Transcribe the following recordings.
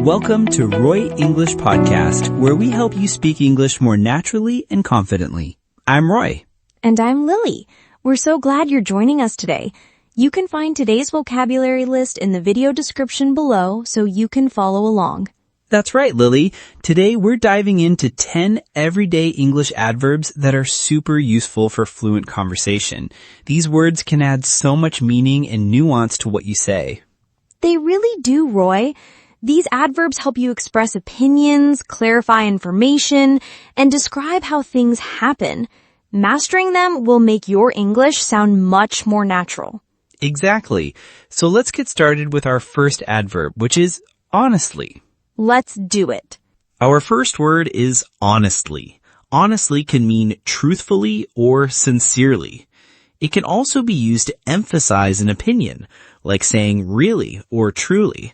Welcome to Roy English Podcast, where we help you speak English more naturally and confidently. I'm Roy. And I'm Lily. We're so glad you're joining us today. You can find today's vocabulary list in the video description below so you can follow along. That's right, Lily. Today we're diving into 10 everyday English adverbs that are super useful for fluent conversation. These words can add so much meaning and nuance to what you say. They really do, Roy. These adverbs help you express opinions, clarify information, and describe how things happen. Mastering them will make your English sound much more natural. Exactly. So let's get started with our first adverb, which is honestly. Let's do it. Our first word is honestly. Honestly can mean truthfully or sincerely. It can also be used to emphasize an opinion, like saying really or truly.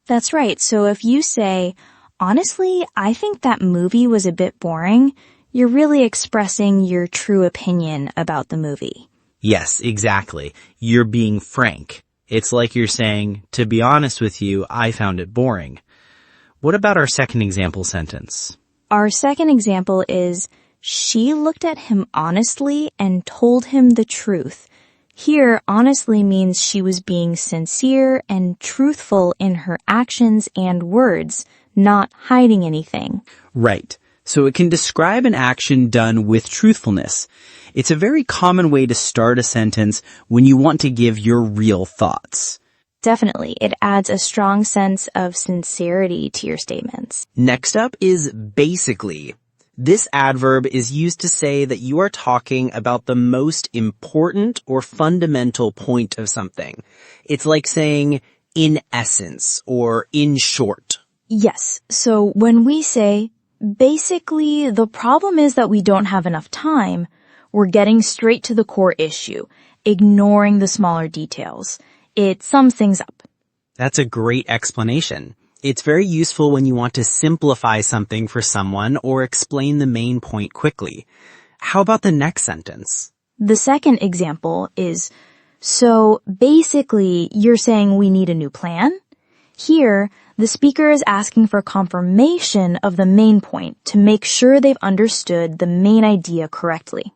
That's right. So if you say, honestly, I think that movie was a bit boring, you're really expressing your true opinion about the movie. Yes, exactly. You're being frank. It's like you're saying, to be honest with you, I found it boring. What about our second example sentence? Our second example is, she looked at him honestly and told him the truth. Here, honestly means she was being sincere and truthful in her actions and words, not hiding anything. Right. So it can describe an action done with truthfulness. It's a very common way to start a sentence when you want to give your real thoughts. Definitely. It adds a strong sense of sincerity to your statements. Next up is basically. This adverb is used to say that you are talking about the most important or fundamental point of something. It's like saying in essence or in short. Yes. So when we say, basically, the problem is that we don't have enough time, we're getting straight to the core issue, ignoring the smaller details. It sums things up. That's a great explanation. It's very useful when you want to simplify something for someone or explain the main point quickly. How about the next sentence? The second example is, so basically, you're saying we need a new plan? Here, the speaker is asking for confirmation of the main point to make sure they've understood the main idea correctly.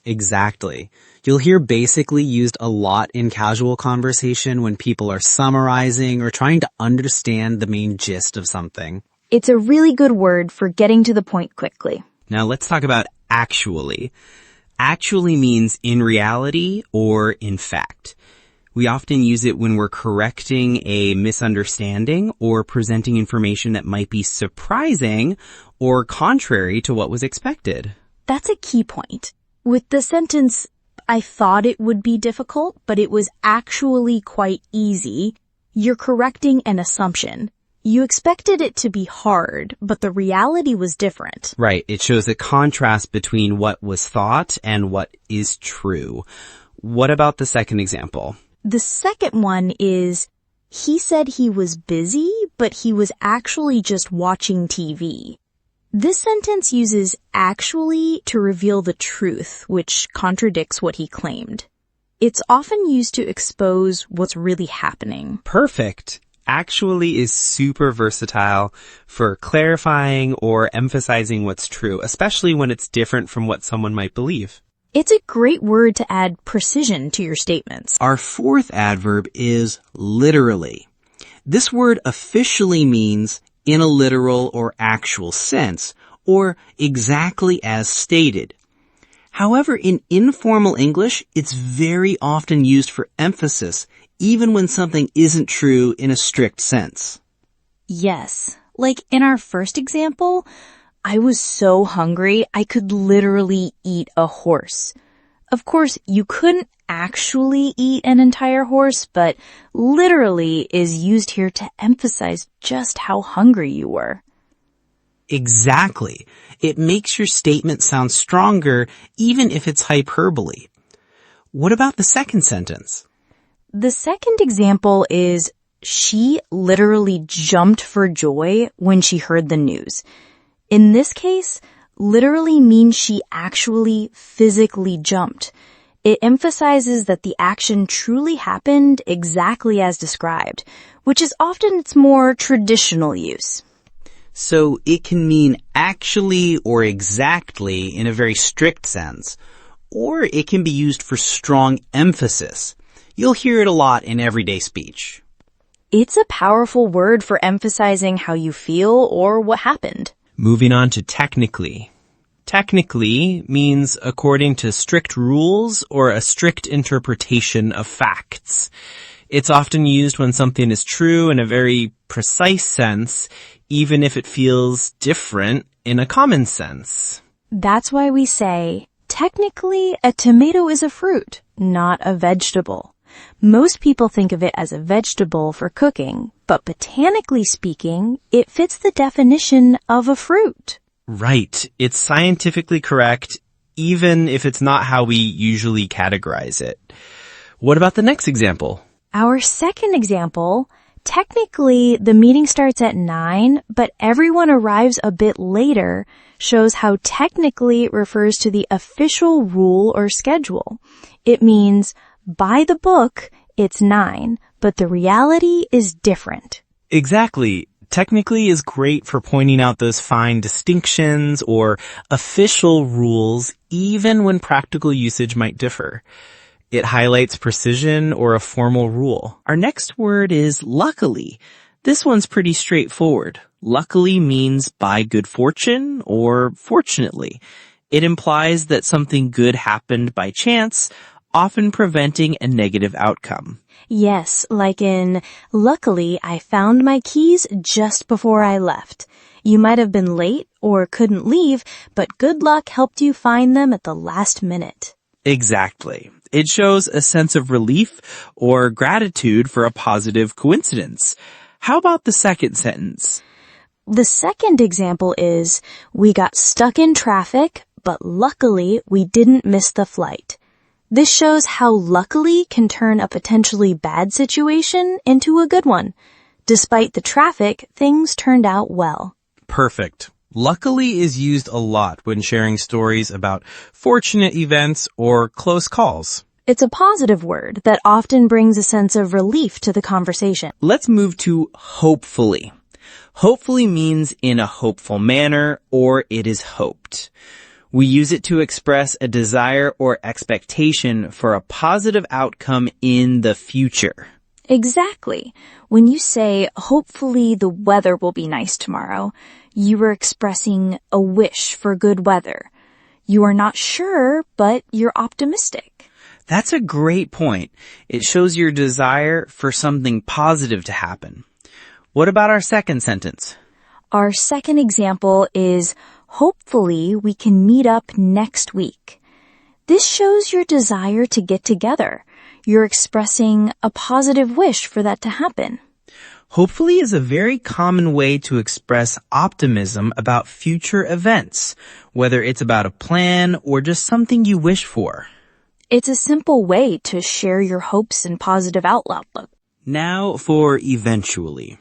Exactly. You'll hear basically used a lot in casual conversation when people are summarizing or trying to understand the main gist of something. It's a really good word for getting to the point quickly. Now let's talk about actually. Actually means in reality or in fact. We often use it when we're correcting a misunderstanding or presenting information that might be surprising or contrary to what was expected. That's a key point. With the sentence, I thought it would be difficult, but it was actually quite easy, you're correcting an assumption. You expected it to be hard, but the reality was different. Right. It shows the contrast between what was thought and what is true. What about the second example? The second one is, he said he was busy, but he was actually just watching TV. This sentence uses actually to reveal the truth, which contradicts what he claimed. It's often used to expose what's really happening. Perfect. Actually is super versatile for clarifying or emphasizing what's true, especially when it's different from what someone might believe. It's a great word to add precision to your statements. Our fourth adverb is literally. This word officially means in a literal or actual sense, or exactly as stated. However, in informal English, it's very often used for emphasis, even when something isn't true in a strict sense. Yes. Like in our first example, I was so hungry I could literally eat a horse. Of course, you couldn't actually eat an entire horse, but literally is used here to emphasize just how hungry you were. Exactly. It makes your statement sound stronger, even if it's hyperbole. What about the second sentence? The second example is, she literally jumped for joy when she heard the news. In this case, literally means she actually physically jumped. It emphasizes that the action truly happened exactly as described, which is often its more traditional use. So it can mean actually or exactly in a very strict sense, or it can be used for strong emphasis. You'll hear it a lot in everyday speech. It's a powerful word for emphasizing how you feel or what happened. Moving on to technically. Technically means according to strict rules or a strict interpretation of facts. It's often used when something is true in a very precise sense, even if it feels different in a common sense. That's why we say, technically, a tomato is a fruit, not a vegetable. Most people think of it as a vegetable for cooking, but botanically speaking, it fits the definition of a fruit. Right. It's scientifically correct, even if it's not how we usually categorize it. What about the next example? Our second example, technically the meeting starts at 9, but everyone arrives a bit later, shows how technically refers to the official rule or schedule. It means, by the book, it's 9, but the reality is different. Exactly. Technically is great for pointing out those fine distinctions or official rules, even when practical usage might differ. It highlights precision or a formal rule. Our next word is luckily. This one's pretty straightforward. Luckily means by good fortune or fortunately. It implies that something good happened by chance, often preventing a negative outcome. Yes, like in, luckily I found my keys just before I left. You might have been late or couldn't leave, but good luck helped you find them at the last minute. Exactly. It shows a sense of relief or gratitude for a positive coincidence. How about the second sentence? The second example is, we got stuck in traffic, but luckily we didn't miss the flight. This shows how luckily can turn a potentially bad situation into a good one. Despite the traffic, things turned out well. Perfect. Luckily is used a lot when sharing stories about fortunate events or close calls. It's a positive word that often brings a sense of relief to the conversation. Let's move to hopefully. Hopefully means in a hopeful manner or it is hoped. We use it to express a desire or expectation for a positive outcome in the future. Exactly. When you say, hopefully the weather will be nice tomorrow, you are expressing a wish for good weather. You are not sure, but you're optimistic. That's a great point. It shows your desire for something positive to happen. What about our second sentence? Our second example is, hopefully we can meet up next week. This shows your desire to get together. You're expressing a positive wish for that to happen. Hopefully is a very common way to express optimism about future events, whether it's about a plan or just something you wish for. It's a simple way to share your hopes and positive outlook. Now for eventually.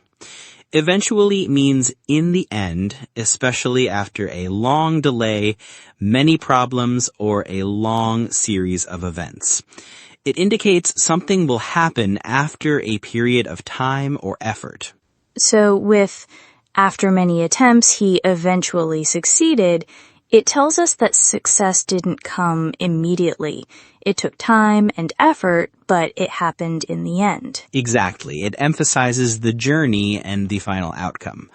Eventually means in the end, especially after a long delay, many problems, or a long series of events. It indicates something will happen after a period of time or effort. So with, after many attempts, he eventually succeeded, it tells us that success didn't come immediately. It took time and effort, but it happened in the end. Exactly. It emphasizes the journey and the final outcome.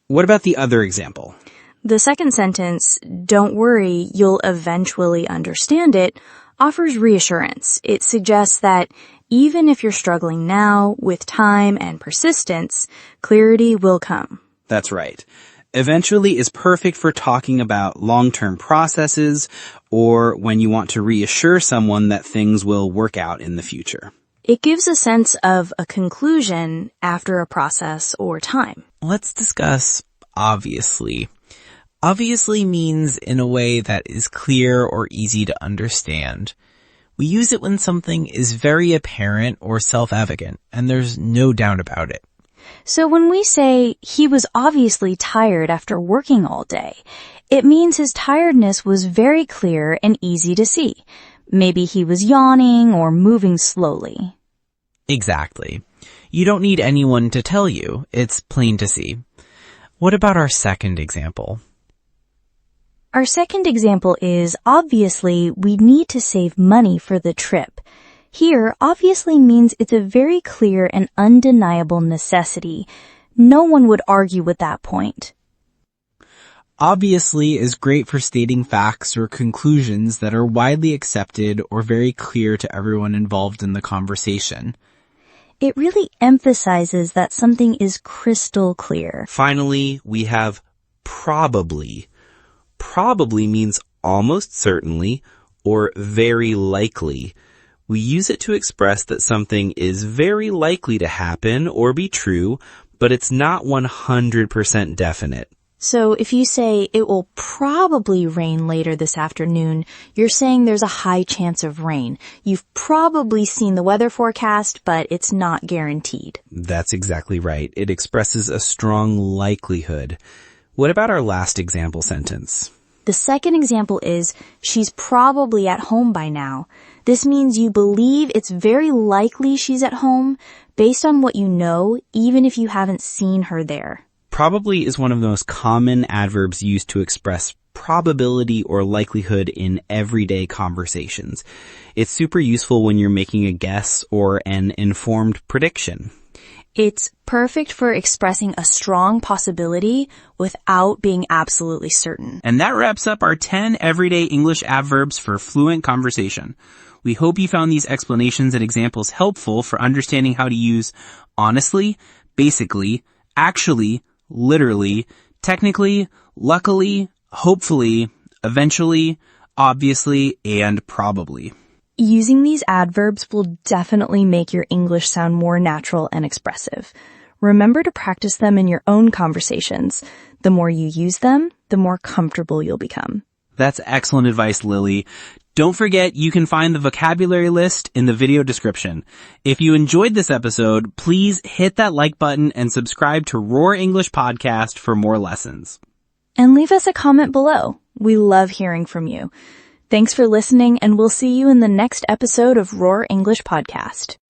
What about the other example? The second sentence, don't worry, you'll eventually understand it, offers reassurance. It suggests that even if you're struggling now, with time and persistence, clarity will come. That's right. Eventually is perfect for talking about long-term processes or when you want to reassure someone that things will work out in the future. It gives a sense of a conclusion after a process or time. Let's discuss obviously. Obviously means in a way that is clear or easy to understand. We use it when something is very apparent or self-evident, and there's no doubt about it. So when we say he was obviously tired after working all day, it means his tiredness was very clear and easy to see. Maybe he was yawning or moving slowly. Exactly. You don't need anyone to tell you. It's plain to see. What about our second example? Our second example is, obviously, we need to save money for the trip. Here, obviously means it's a very clear and undeniable necessity. No one would argue with that point. Obviously is great for stating facts or conclusions that are widely accepted or very clear to everyone involved in the conversation. It really emphasizes that something is crystal clear. Finally, we have probably. Probably means almost certainly or very likely. We use it to express that something is very likely to happen or be true, but it's not 100% definite. So if you say it will probably rain later this afternoon, you're saying there's a high chance of rain. You've probably seen the weather forecast, but it's not guaranteed. That's exactly right. It expresses a strong likelihood. What about our last example sentence? The second example is, she's probably at home by now. This means you believe it's very likely she's at home based on what you know, even if you haven't seen her there. Probably is one of the most common adverbs used to express probability or likelihood in everyday conversations. It's super useful when you're making a guess or an informed prediction. It's perfect for expressing a strong possibility without being absolutely certain. And that wraps up our 10 everyday English adverbs for fluent conversation. We hope you found these explanations and examples helpful for understanding how to use honestly, basically, actually, literally, technically, luckily, hopefully, eventually, obviously, and probably. Using these adverbs will definitely make your English sound more natural and expressive. Remember to practice them in your own conversations. The more you use them, the more comfortable you'll become. That's excellent advice, Lily. Don't forget, you can find the vocabulary list in the video description. If you enjoyed this episode, please hit that like button and subscribe to Roar English Podcast for more lessons. And leave us a comment below. We love hearing from you. Thanks for listening, and we'll see you in the next episode of Roar English Podcast.